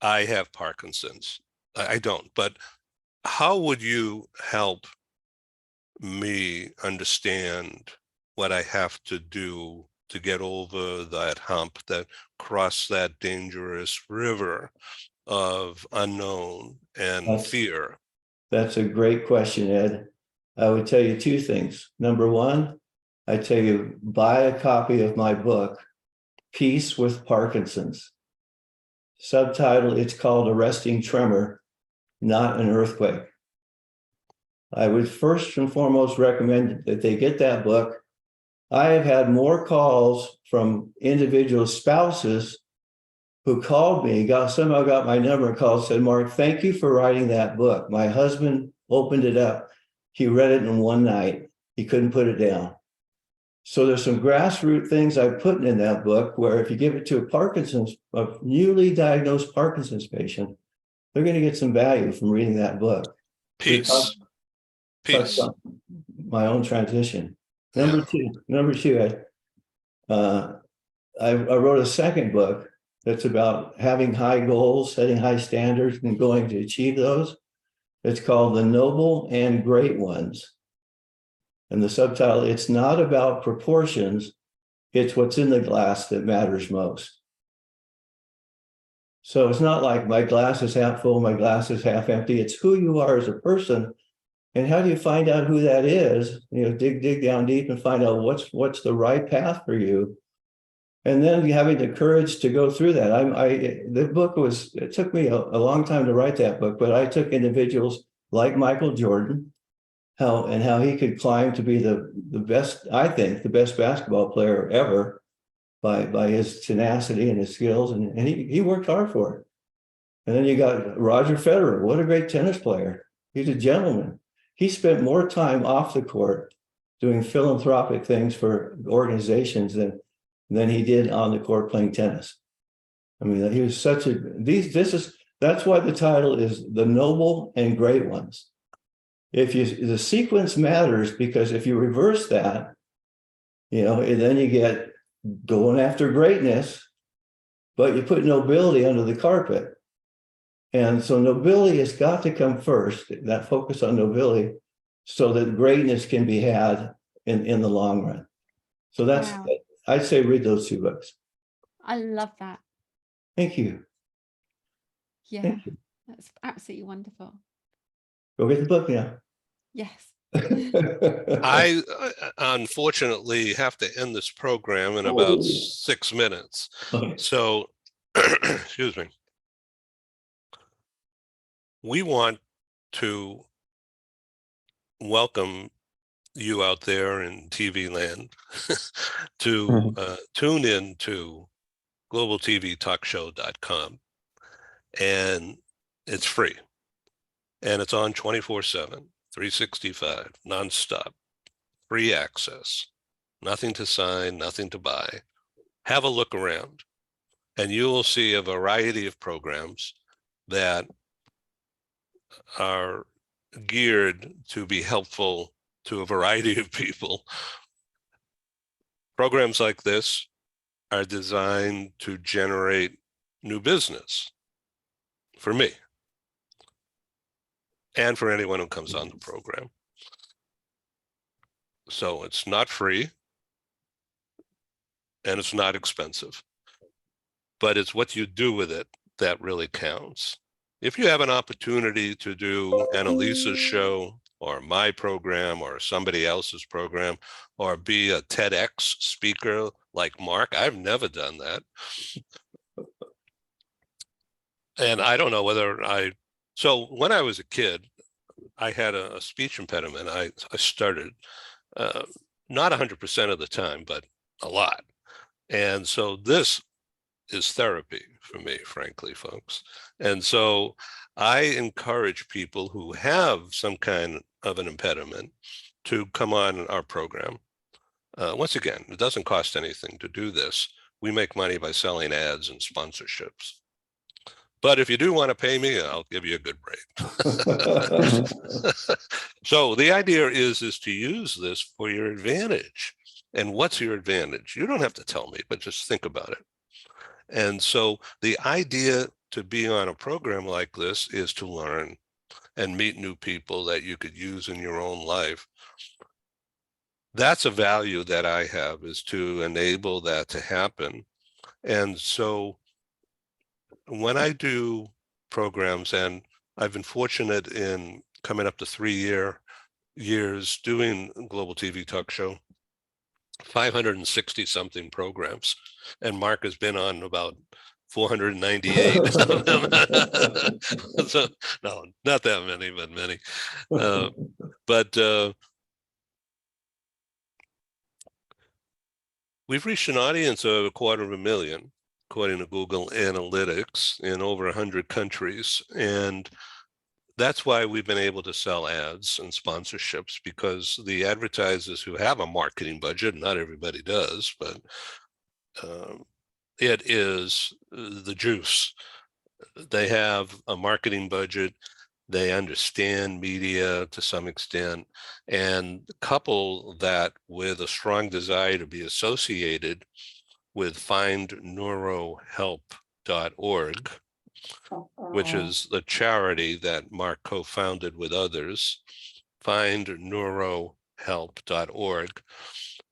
I have Parkinson's? I don't, but how would you help me understand what I have to do to get over that hump, that cross that dangerous river of unknown and fear? That's a great question, Ed. I would tell you 2 things. Number 1, I tell you, buy a copy of my book, Peace with Parkinson's. Subtitle, it's called Arresting Tremor, Not an Earthquake. I would first and foremost recommend that they get that book. I have had more calls from individual spouses who called me, somehow got my number and called, said, "Mark, thank you for writing that book. My husband opened it up. He read it in one night. He couldn't put it down." So there's some grassroots things I put in that book where if you give it to a newly diagnosed Parkinson's patient, they're going to get some value from reading that book. Peace. My own transition. Number two, I wrote a second book that's about having high goals, setting high standards, and going to achieve those. It's called The Noble and Great Ones. And the subtitle, it's not about proportions, it's what's in the glass that matters most. So it's not like my glass is half full, my glass is half empty. It's who you are as a person. And how do you find out who that is? Dig down deep and find out what's the right path for you. And then having the courage to go through that. The book it took me a long time to write that book, but I took individuals like Michael Jordan, how he could climb to be the best, I think, the best basketball player ever by his tenacity and his skills. And he worked hard for it. And then you got Roger Federer. What a great tennis player. He's a gentleman. He spent more time off the court doing philanthropic things for organizations than he did on the court playing tennis. I mean, he was such a, that's why the title is The Noble and Great Ones. The sequence matters, because if you reverse that, then you get going after greatness, but you put nobility under the carpet. And so nobility has got to come first, that focus on nobility, so that greatness can be had in the long run. So that's, Wow. I'd say read those 2 books. I love that. Thank you. Yeah, Thank you. that's absolutely wonderful. Go get the book now. Yes. I unfortunately have to end this program in about Oh. 6 minutes. Okay. So, excuse me. We want to welcome you out there in TV land to tune in to globaltvtalkshow.com, and it's free, and it's on 24/7, 365, nonstop, free access, nothing to sign, nothing to buy. Have a look around, and you will see a variety of programs that are geared to be helpful to a variety of people. Programs like this are designed to generate new business for me and for anyone who comes on the program. So it's not free and it's not expensive, but it's what you do with it that really counts. If you have an opportunity to do Annalisa's show or my program or somebody else's program, or be a TEDx speaker like Mark, I've never done that. And I don't know whether so when I was a kid, I had a speech impediment. I stuttered, not 100% of the time, but a lot. And so this is therapy for me, frankly, folks. And so I encourage people who have some kind of an impediment to come on our program. Once again, it doesn't cost anything to do this. We make money by selling ads and sponsorships. But if you do want to pay me, I'll give you a good rate. So the idea is to use this for your advantage. And what's your advantage? You don't have to tell me, but just think about it. And so the idea to be on a program like this is to learn and meet new people that you could use in your own life. That's a value that I have, is to enable that to happen. And so when I do programs, and I've been fortunate in coming up to 3 years doing Global TV Talk Show, 560 something programs, and Mark has been on about 498 of them. So, no, not that many, but many. But we've reached an audience of 250,000, according to Google Analytics, in over 100 countries. And that's why we've been able to sell ads and sponsorships, because the advertisers who have a marketing budget, not everybody does, but it is the juice. They have a marketing budget. They understand media to some extent, and couple that with a strong desire to be associated with findneurohelp.org, which is the charity that Mark co-founded with others, findneurohelp.org.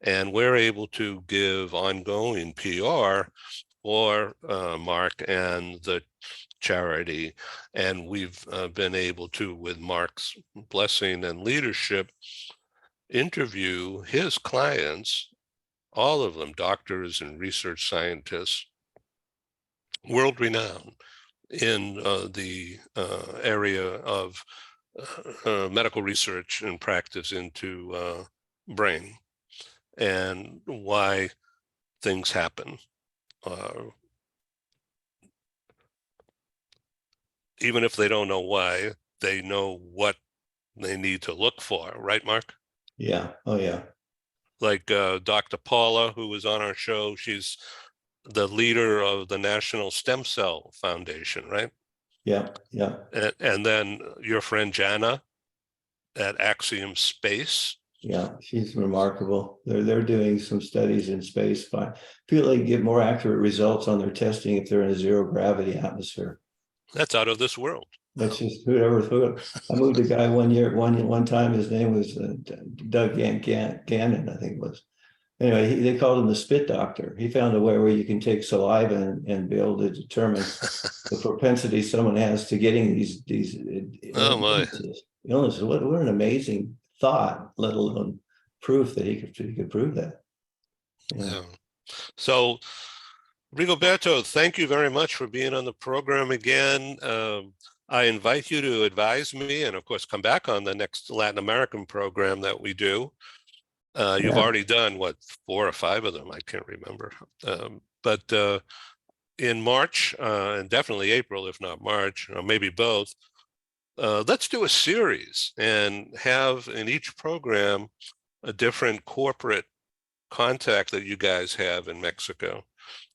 And we're able to give ongoing PR or Mark and the charity. And we've been able to, with Mark's blessing and leadership, interview his clients, all of them doctors and research scientists, world renowned in the area of medical research and practice into brain and why things happen. Even if they don't know why, they know what they need to look for, right, Mark? Yeah. Oh, yeah. Like Dr. Paula, who was on our show, she's the leader of the National Stem Cell Foundation, right? Yeah. Yeah. And then your friend Jana at Axiom Space. Yeah, she's remarkable. They're doing some studies in space. Feel they get more accurate results on their testing if they're in a zero gravity atmosphere. That's out of this world. That's just whoever. I moved a guy one time. His name was Doug Gannon, I think it was. Anyway, they called him the spit doctor. He found a way where you can take saliva and be able to determine the propensity someone has to getting these Oh my illnesses. What an amazing thought, let alone proof that he could prove that. Yeah. So Rigoberto, thank you very much for being on the program again. I invite you to advise me and of course come back on the next Latin American program that we do. You've already done what, 4 or 5 of them, I can't remember. But in March and definitely April, if not March, or maybe both, let's do a series and have in each program a different corporate contact that you guys have in Mexico.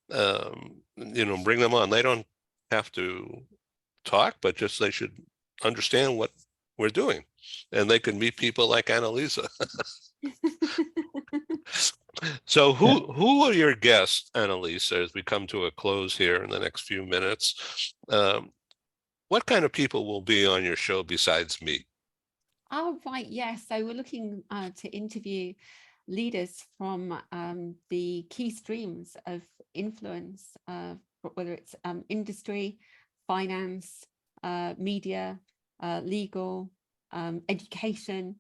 Bring them on. They don't have to talk, but just they should understand what we're doing, and they can meet people like Annalisa. So who are your guests, Annalisa, as we come to a close here in the next few minutes? What kind of people will be on your show besides me? Oh, right. Yes. So we're looking to interview leaders from the key streams of influence, whether it's industry, finance, media, legal, education,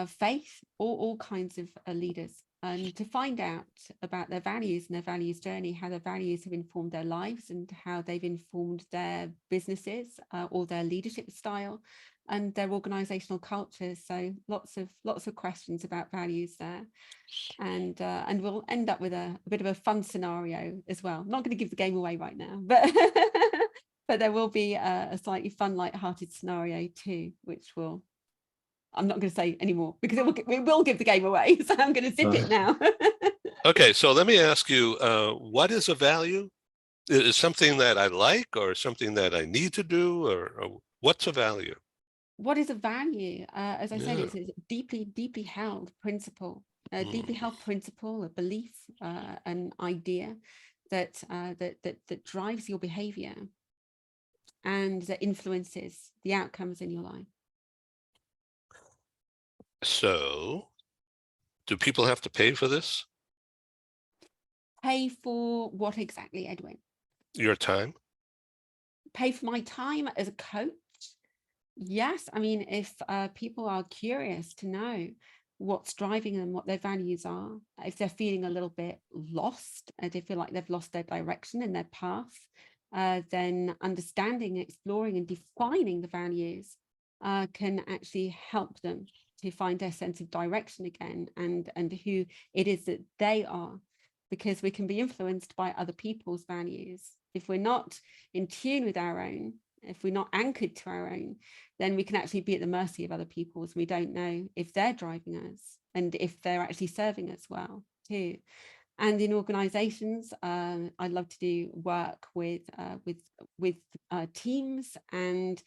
faith, all kinds of leaders, and to find out about their values and their values journey, how their values have informed their lives and how they've informed their businesses or their leadership style and their organizational cultures. So lots of questions about values there, and we'll end up with a bit of a fun scenario as well. I'm not going to give the game away right now, but but there will be a slightly fun, light-hearted scenario too, which will, I'm not going to say anymore because it will give the game away. So I'm going to zip it now. Okay, so let me ask you, what is a value? Is something that I like or something that I need to do, or what's a value? What is a value? As I said, it's a deeply held principle, a deeply held principle, a belief, an idea that that drives your behavior and that influences the outcomes in your life. So, do people have to pay for this? Pay for what exactly, Edwin? Your time? Pay for my time as a coach? Yes. I mean, if people are curious to know what's driving them, what their values are, if they're feeling a little bit lost, and they feel like they've lost their direction in their path, then understanding, exploring and defining the values can actually help them to find their sense of direction again and who it is that they are, because we can be influenced by other people's values. If we're not in tune with our own, if we're not anchored to our own, then we can actually be at the mercy of other people's. We don't know if they're driving us and if they're actually serving us well too. And in organizations, I love to do work with teams and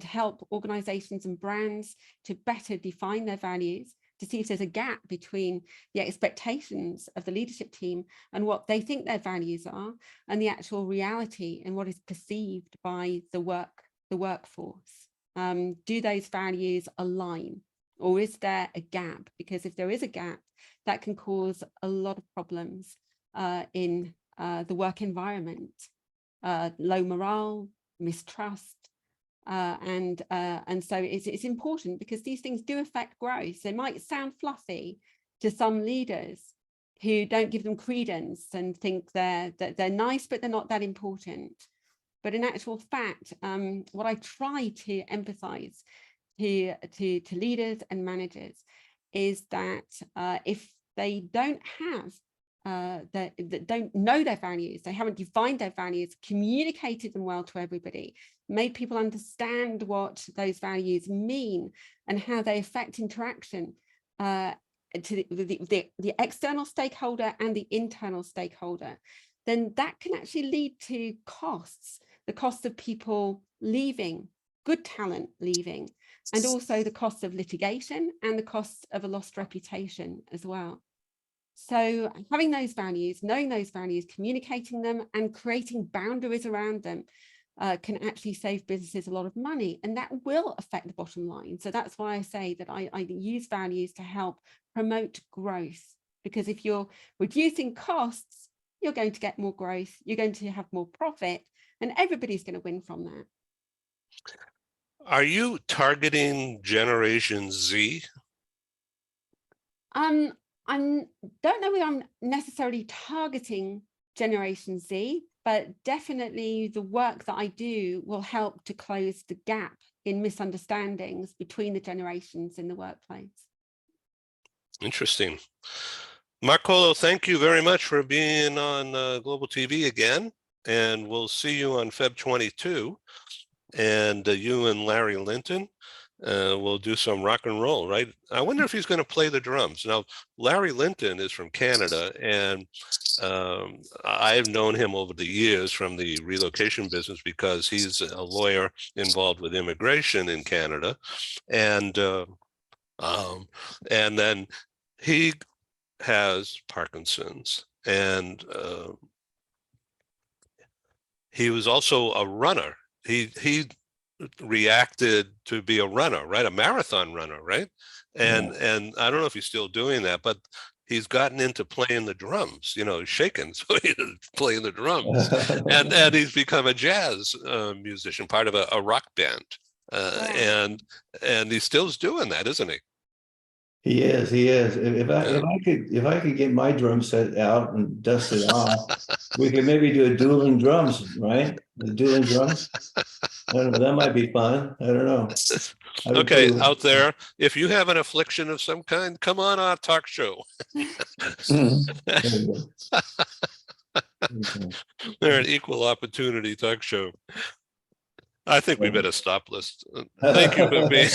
help organizations and brands to better define their values, to see if there's a gap between the expectations of the leadership team and what they think their values are and the actual reality and what is perceived by the workforce. Do those values align, or is there a gap? Because if there is a gap, that can cause a lot of problems in the work environment, low morale, mistrust. And so it's important because these things do affect growth. They might sound fluffy to some leaders who don't give them credence and think they're nice, but they're not that important. But in actual fact, what I try to emphasize to leaders and managers is that if they don't have that don't know their values, they haven't defined their values, communicated them well to everybody, made people understand what those values mean and how they affect interaction to the external stakeholder and the internal stakeholder, then that can actually lead to costs, the cost of people leaving, good talent leaving, and also the cost of litigation and the cost of a lost reputation as well. So having those values, knowing those values, communicating them and creating boundaries around them can actually save businesses a lot of money, and that will affect the bottom line. So that's why I say that I use values to help promote growth, because if you're reducing costs, you're going to get more growth, you're going to have more profit, and everybody's going to win from that. Are you targeting Generation Z? I don't know whether I'm necessarily targeting Generation Z, but definitely the work that I do will help to close the gap in misunderstandings between the generations in the workplace. Interesting. Marcolo, thank you very much for being on Global TV again, and we'll see you on Feb 22. And you and Larry Linton will do some rock and roll, right? I wonder if he's going to play the drums. Now, Larry Linton is from Canada, and I've known him over the years from the relocation business because he's a lawyer involved with immigration in Canada. And then he has Parkinson's, and he was also a runner. He reacted to be a runner, right? A marathon runner, right? And I don't know if he's still doing that, but he's gotten into playing the drums, you know, shaking, so he's playing the drums. and he's become a jazz musician, part of a rock band. And he still's doing that, isn't he? He is. If I could get my drum set out and dust it off, we could maybe do a dueling drums, right? The dueling drums. I don't know. That might be fun. I don't know. Okay, out there, if you have an affliction of some kind, come on our talk show. They're an equal opportunity talk show. I think we better stop this. Thank you for being.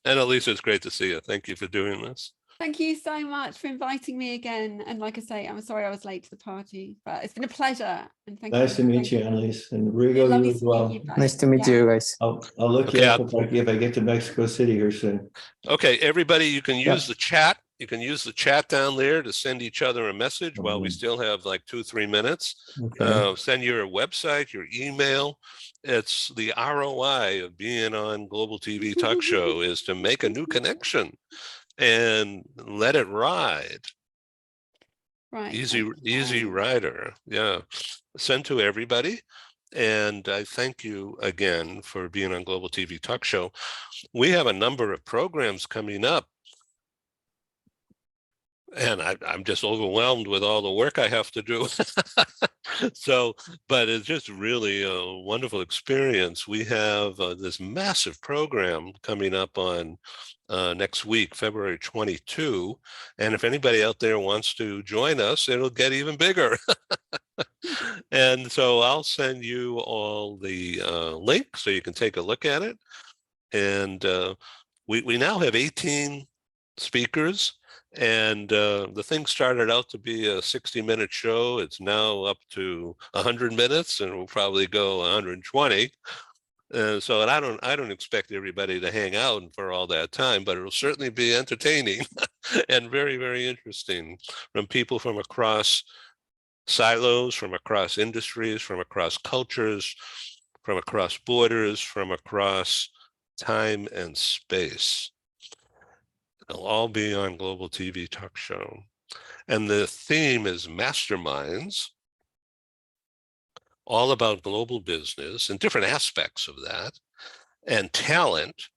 And Elisa, it's great to see you. Thank you for doing this. Thank you so much for inviting me again. And like I say, I'm sorry I was late to the party, but it's been a pleasure. And thank you. Nice to meet you, Annalise, and Rigo, you as well. Nice to meet you guys. I'll look you up if I get to Mexico City here soon. Okay, everybody, you can use the chat. You can use the chat down there to send each other a message while we still have like 2-3 minutes. Okay. Send your website, your email. It's the ROI of being on Global TV Talk Show is to make a new connection and let it ride. Right. Easy rider. Yeah. Send to everybody. And I thank you again for being on Global TV Talk Show. We have a number of programs coming up. And I'm just overwhelmed with all the work I have to do. But it's just really a wonderful experience. We have this massive program coming up on next week, February 22. And if anybody out there wants to join us, it'll get even bigger. And so I'll send you all the links so you can take a look at it. And we now have 18 speakers. And the thing started out to be a 60-minute show. It's now up to 100 minutes, and we'll probably go 120. So I don't expect everybody to hang out for all that time, but it'll certainly be entertaining and very, very interesting from people from across silos, from across industries, from across cultures, from across borders, from across time and space. They'll all be on Global TV Talk Show. And the theme is masterminds, all about global business and different aspects of that, and talent,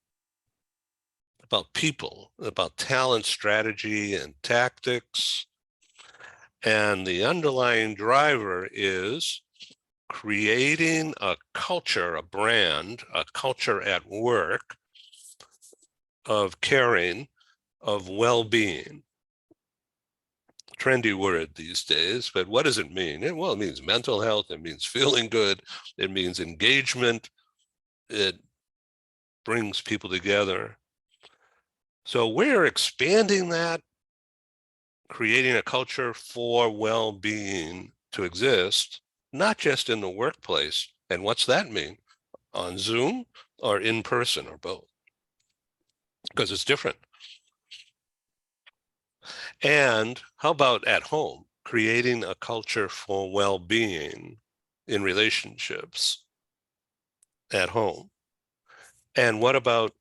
about people, about talent, strategy, and tactics. And the underlying driver is creating a culture, a brand, a culture at work of caring, of well-being. Trendy word these days, but what does it mean? Well, it means mental health, it means feeling good, it means engagement, it brings people together. So we're expanding that, creating a culture for well-being to exist, not just in the workplace. And what's that mean? On Zoom or in person or both? Because it's different. And how about at home, creating a culture for well-being in relationships at home? And what about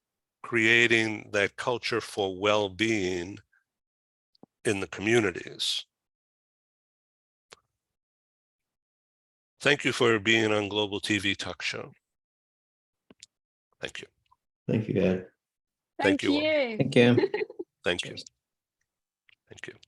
creating that culture for well-being in the communities? Thank you for being on Global TV Talk Show. Thank you. Thank you, Ed. Thank you all. you. Thank you. Thank you. Cheers. Thank you.